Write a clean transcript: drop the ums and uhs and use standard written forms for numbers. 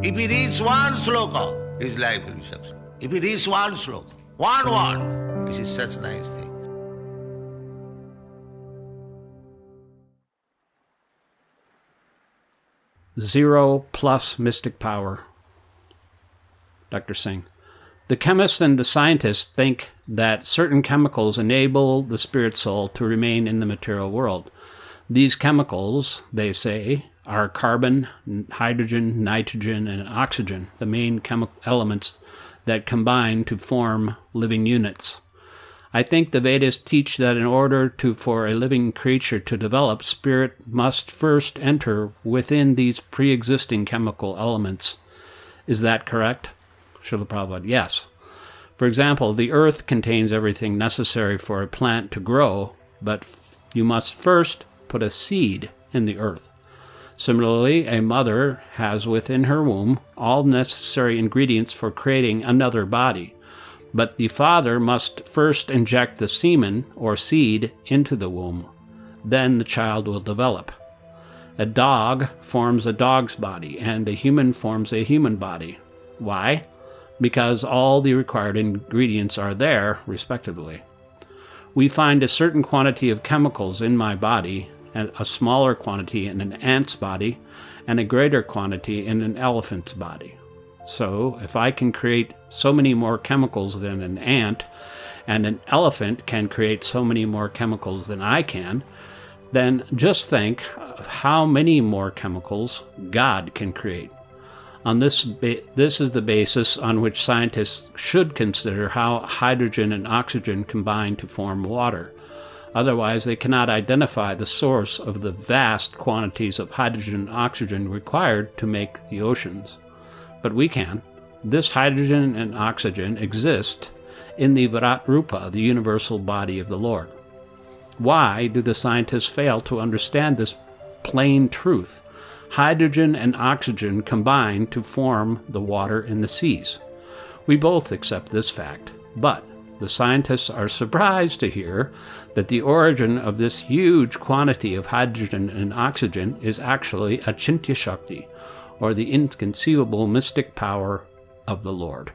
If he reads one sloka, his life will be successful. If he reads one sloka, one word, this is such nice thing. Zero plus mystic power. Dr. Singh. The chemists and the scientists think that certain chemicals enable the spirit soul to remain in the material world. These chemicals, they say, are carbon, hydrogen, nitrogen, and oxygen, the main chemical elements that combine to form living units. I think the Vedas teach that in order for a living creature to develop, spirit must first enter within these pre-existing chemical elements. Is that correct? Srila Prabhupada, yes. For example, the earth contains everything necessary for a plant to grow, but you must first put a seed in the earth. Similarly, a mother has within her womb all necessary ingredients for creating another body. But the father must first inject the semen or seed into the womb. Then the child will develop. A dog forms a dog's body, and a human forms a human body. Why? Because all the required ingredients are there, respectively. We find a certain quantity of chemicals in my body, and a smaller quantity in an ant's body, and a greater quantity in an elephant's body. So, if I can create so many more chemicals than an ant, and an elephant can create so many more chemicals than I can, then just think of how many more chemicals God can create. This is the basis on which scientists should consider how hydrogen and oxygen combine to form water. Otherwise, they cannot identify the source of the vast quantities of hydrogen and oxygen required to make the oceans. But we can. This hydrogen and oxygen exist in the Virat Rupa, the universal body of the Lord. Why do the scientists fail to understand this plain truth? Hydrogen and oxygen combine to form the water in the seas. We both accept this fact, but the scientists are surprised to hear that the origin of this huge quantity of hydrogen and oxygen is actually Achintya Shakti, or the inconceivable mystic power of the Lord.